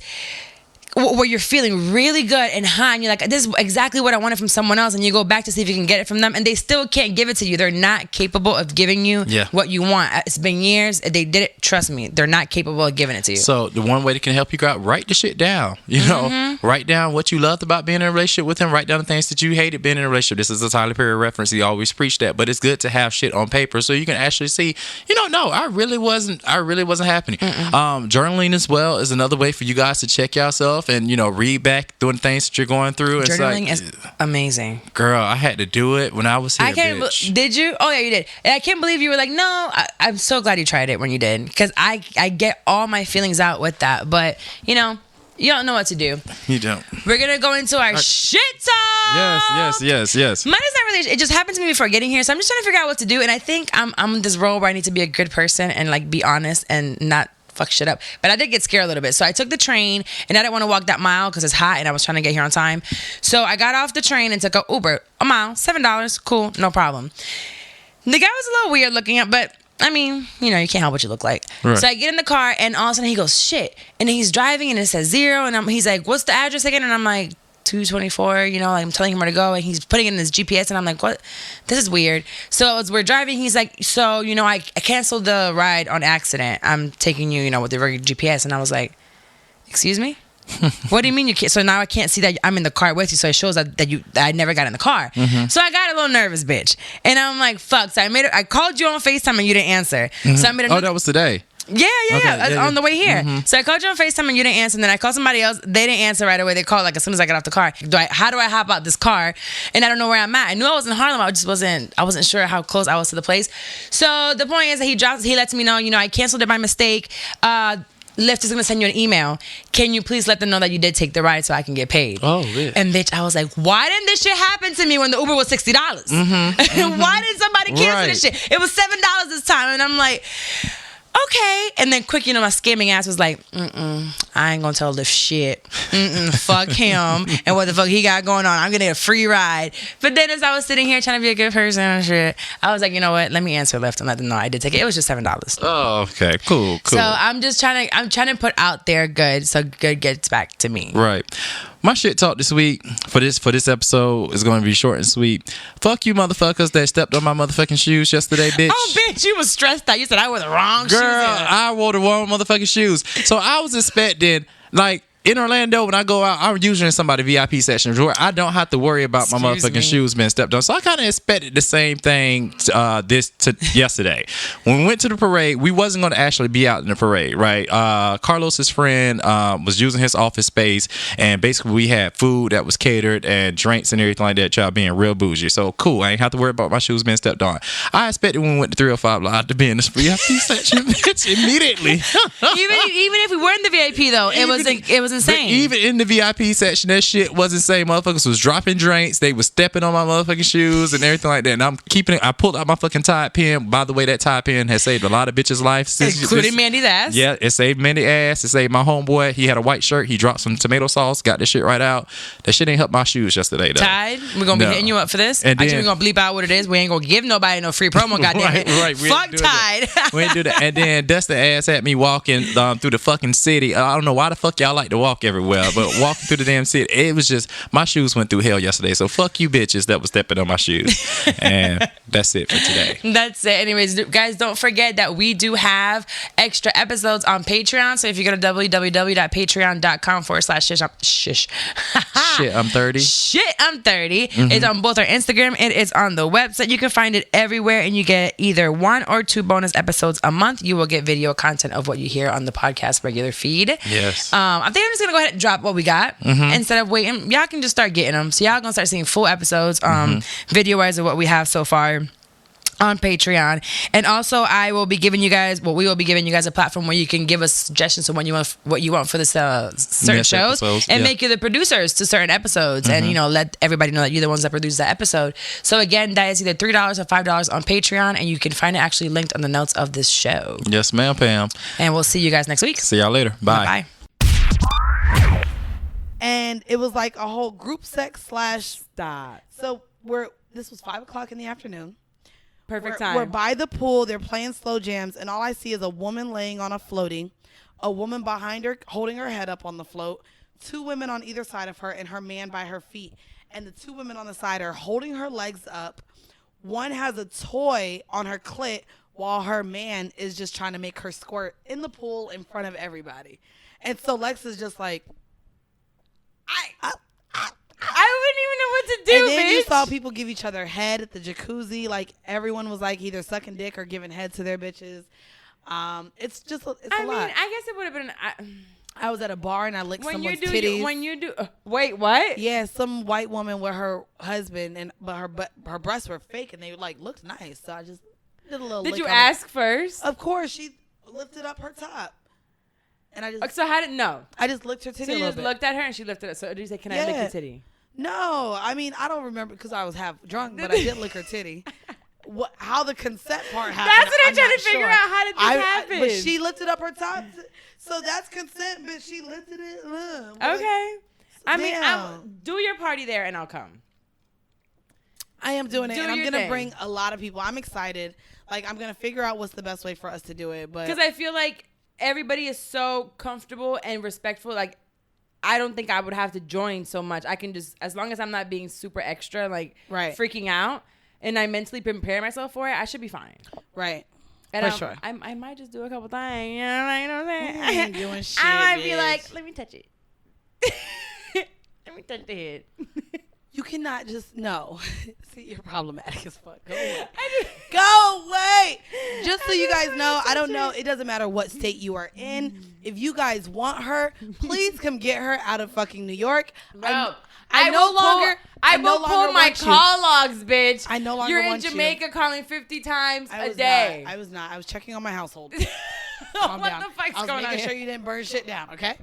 where you're feeling really good and high, and you're like, this is exactly what I wanted from someone else, and you go back to see if you can get it from them, and they still can't give it to you. They're not capable of giving you what you want. It's been years. They did it. Trust me, they're not capable of giving it to you. So the one way that can help you out, write the shit down. You know, write down what you loved about being in a relationship with him. Write down the things that you hated being in a relationship. This is a Tyler Perry reference. He always preached that, but it's good to have shit on paper so you can actually see, no, I really wasn't happening. Journaling as well is another way for you guys to check yourself and, read back doing things that you're going through. Journaling is amazing. Girl, I had to do it when I was here, bitch. Did you? Oh, yeah, you did. And I can't believe you were like, no, I'm so glad you tried it when you did. Because I get all my feelings out with that. But, you don't know what to do. You don't. We're going to go into our shit talk. Yes. Mine is not really, it just happened to me before getting here. So I'm just trying to figure out what to do. And I think I'm in this role where I need to be a good person and like be honest and not fuck shit up. But I did get scared a little bit. So I took the train and I didn't want to walk that mile because it's hot and I was trying to get here on time. So I got off the train and took an Uber. A mile, $7. Cool, no problem. The guy was a little weird looking at, but I mean, you can't help what you look like. Right. So I get in the car and all of a sudden he goes, shit. And he's driving and it says 0. And he's like, what's the address again? And I'm like, 224, you know, like I'm telling him where to go, and he's putting it in his GPS, and I'm like, what? This is weird. So as we're driving, he's like, so, you know, I canceled the ride on accident. I'm taking you, you know, with the regular GPS. And I was like, excuse me? What do you mean you can't? So now I can't see that I'm in the car with you, so it shows that I never got in the car. So I got a little nervous, bitch, and I'm like, fuck. So I called you on FaceTime and you didn't answer. So I made that was today. Yeah, on the way here. So I called you on FaceTime and you didn't answer, and then I called somebody else. They didn't answer right away. They called like as soon as I got off the car. How do I hop out this car? And I don't know where I'm at. I knew I was in Harlem. I wasn't sure how close I was to the place. So the point is that he lets me know, you know, I canceled it by mistake. Lyft is going to send you an email. Can you please let them know that you did take the ride so I can get paid? Oh, yeah. And bitch, I was like, why didn't this shit happen to me when the Uber was $60? Why did somebody cancel this shit? It was $7 this time. And I'm like, okay. And then quick, you know, my scamming ass was like, I ain't gonna tell Lyft shit. Fuck him and what the fuck he got going on. I'm gonna get a free ride. But then as I was sitting here trying to be a good person and shit, I was like, you know what? Let me answer Lyft and let them know I did take it. It was just $7. Oh, okay. Cool. So I'm trying to put out there good, so good gets back to me. Right. My shit talk this week for this episode is going to be short and sweet. Fuck you motherfuckers that stepped on my motherfucking shoes yesterday, bitch. Oh, bitch, you was stressed out. You said I wore the wrong shoes. Girl, I wore the wrong motherfucking shoes. So I was expecting, like, in Orlando, when I go out, I'm usually in somebody's VIP section where I don't have to worry about my motherfucking shoes being stepped on. So I kind of expected the same thing yesterday. When we went to the parade, we wasn't going to actually be out in the parade, right? Carlos's friend was using his office space, and basically we had food that was catered and drinks and everything like that, y'all being real bougie. So cool, I ain't have to worry about my shoes being stepped on. I expected when we went to 305 Live to be in this VIP section, bitch, immediately. even if we were in the VIP though, it was insane. But even in the VIP section, that shit was insane. Motherfuckers was dropping drinks. They was stepping on my motherfucking shoes and everything like that. And I'm keeping it. I pulled out my fucking Tide pen. By the way, that Tide pen has saved a lot of bitches' lives. Including Mandy's ass. Yeah, it saved Mandy's ass. It saved my homeboy. He had a white shirt. He dropped some tomato sauce. Got this shit right out. That shit ain't helped my shoes yesterday, though. Tide, we're going to be hitting you up for this. And Actually, we're going to bleep out what it is. We ain't going to give nobody no free promo, goddamn. Right. Fuck Tide. We ain't do that. And then Dustin ass had me walking through the fucking city. I don't know why the fuck y'all like to walk everywhere, but walking through the damn city, it was just, my shoes went through hell yesterday. So fuck you bitches that was stepping on my shoes. And that's it for today. That's it. Anyways, guys, don't forget that we do have extra episodes on Patreon. So if you go to www.patreon.com/shish, Shit, I'm 30. Shit, I'm 30. It's on both our Instagram and it's on the website. You can find it everywhere, and you get either 1 or 2 bonus episodes a month. You will get video content of what you hear on the podcast regular feed. Yes. I think I'm just gonna go ahead and drop what we got instead of waiting. Y'all can just start getting them. So y'all gonna start seeing full episodes, video wise of what we have so far on Patreon. And also we will be giving you guys a platform where you can give us suggestions of what you want for this certain shows and make you the producers to certain episodes, and let everybody know that you're the ones that produce that episode. So again, that is either $3 or $5 on Patreon, and you can find it actually linked on the notes of this show. Yes, ma'am, Pam. And we'll see you guys next week. See y'all later. Bye. Bye. And it was like a whole group sex / Stop. So this was 5:00 in the afternoon. Perfect time. We're by the pool. They're playing slow jams, and all I see is a woman laying on a floating, a woman behind her holding her head up on the float, 2 women on either side of her, and her man by her feet. And the 2 women on the side are holding her legs up. One has a toy on her clit while her man is just trying to make her squirt in the pool in front of everybody. And so Lex is just like, I wouldn't even know what to do, and then bitch. you saw people give each other head at the jacuzzi. Like, everyone was like either sucking dick or giving head to their bitches. It's just a lot. I mean, I guess it would have been. I was at a bar and I licked someone's titties. titties. Wait, what? Yeah, some white woman with her husband, but her breasts were fake and they looked nice. So I just did a little. Did lick you on ask first? Of course, she lifted up her top, and I just. So how did no? I just licked her titty. So you a little just bit. looked at her and she lifted it. So did you say, "Can I lick your titty?" No, I mean I don't remember because I was half drunk, but I did lick her titty. How the consent part happened? That's what I'm trying to figure out. How did this happen? But she lifted up her top, so that's consent. But she lifted it. Okay. I mean, do your party there, and I'll come. I am doing it, and I'm gonna thing. bring a lot of people. I'm excited. Like, I'm gonna figure out what's the best way for us to do it. But because I feel like everybody is so comfortable and respectful. Like, I don't think I would have to join so much. I can just, as long as I'm not being super extra, like freaking out, and I mentally prepare myself for it, I should be fine. Right. And for sure. I might just do a couple things. You know what I'm saying? You ain't doing shit, I might be bitch. like, let me touch it. Let me touch the head. You cannot just no. See, you're problematic as fuck. Go away. Go away. Just so you guys know, I don't know. It doesn't matter what state you are in. If you guys want her, please come get her out of fucking New York. Bro, I no longer. I will pull my call logs, bitch. I no longer You're in want Jamaica you. calling 50 times I a was day. Not. I was not. I was checking on my household. Calm down. The fuck's I was going making on sure here? you didn't burn shit down. Okay.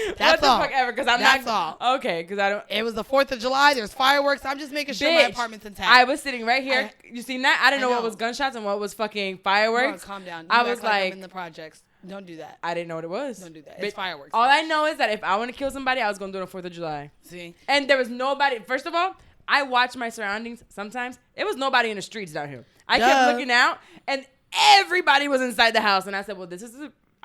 what That's the all. fuck ever? Because That's all. Okay, because I don't. It was the 4th of July. There's fireworks. I'm just making sure my apartment's intact. I was sitting right here. You seen that? I didn't know what was gunshots and what was fucking fireworks. Bro, calm down. I was like, I'm in the projects. Don't do that. I didn't know what it was. Don't do that. It's fireworks. All I know is that if I want to kill somebody, I was going to do it on 4th of July. See? And there was nobody. First of all, I watch my surroundings sometimes. There was nobody in the streets down here. I kept looking out, and everybody was inside the house. And I said, well,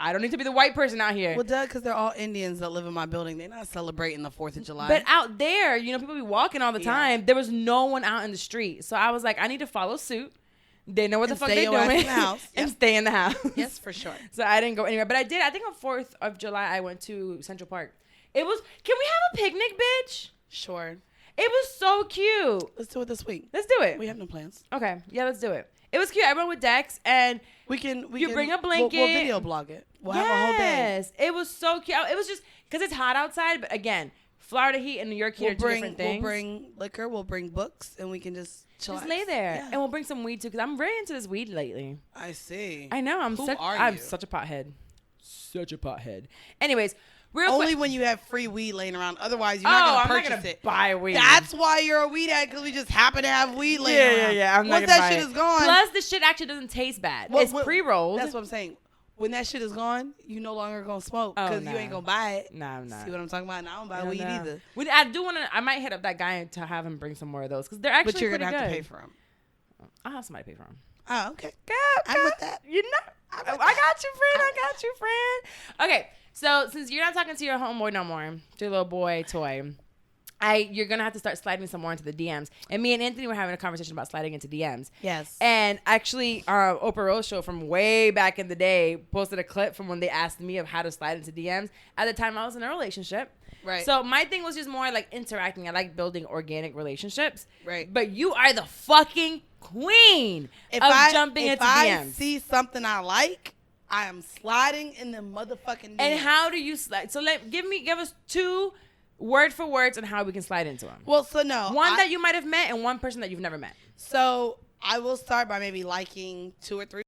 I don't need to be the white person out here. Well, Doug, because they're all Indians that live in my building. They're not celebrating the 4th of July. But out there, people be walking all the time. There was no one out in the street. So I was like, I need to follow suit. They know what the fuck they're doing. In the house. And stay in the house. Yes, for sure. So I didn't go anywhere. But I did. I think on 4th of July, I went to Central Park. It was, can we have a picnic, bitch? Sure. It was so cute. Let's do it this week. Let's do it. We have no plans. Okay. Yeah, let's do it. It was cute. I went with Dex, and we can bring a blanket. We'll video blog it. We'll have a whole day. Yes. It was so cute. It was just, because it's hot outside, but again, Florida heat and New York heat are two different things. We'll bring liquor, we'll bring books, and we can just chill. Just lay there. Yeah. And we'll bring some weed, too, because I'm very into this weed lately. I see. I know. I'm such a pothead. Such a pothead. Anyways, only when you have free weed laying around. Otherwise, you're not going to purchase it. Buy weed. That's why you're a weed addict, because we just happen to have weed laying around. Yeah. Once that shit is gone. Plus, the shit actually doesn't taste bad. It's pre-rolled. That's what I'm saying. When that shit is gone, you no longer going to smoke because you ain't going to buy it. Nah, I'm not. See what I'm talking about? And I don't buy weed either. I do want to. I might hit up that guy to have him bring some more of those because they're actually pretty good. But you're going to have to pay for them. I'll have somebody pay for them. Oh, okay. I'm with that. You know, I got you, friend. Okay, so since you're not talking to your homeboy no more, to your little boy toy, you're gonna have to start sliding some more into the DMs. And me and Anthony were having a conversation about sliding into DMs. Yes. And actually, Oprah Rose show from way back in the day posted a clip from when they asked me of how to slide into DMs. At the time, I was in a relationship. Right. So my thing was just more like interacting. I like building organic relationships. Right. But you are the fucking queen of jumping into DMs. If I see something I like, I am sliding in the motherfucking DMs. And how do you slide? So give us 2 word for words on how we can slide into them. Well, so no. One that you might have met and one person that you've never met. So I will start by maybe liking 2 or 3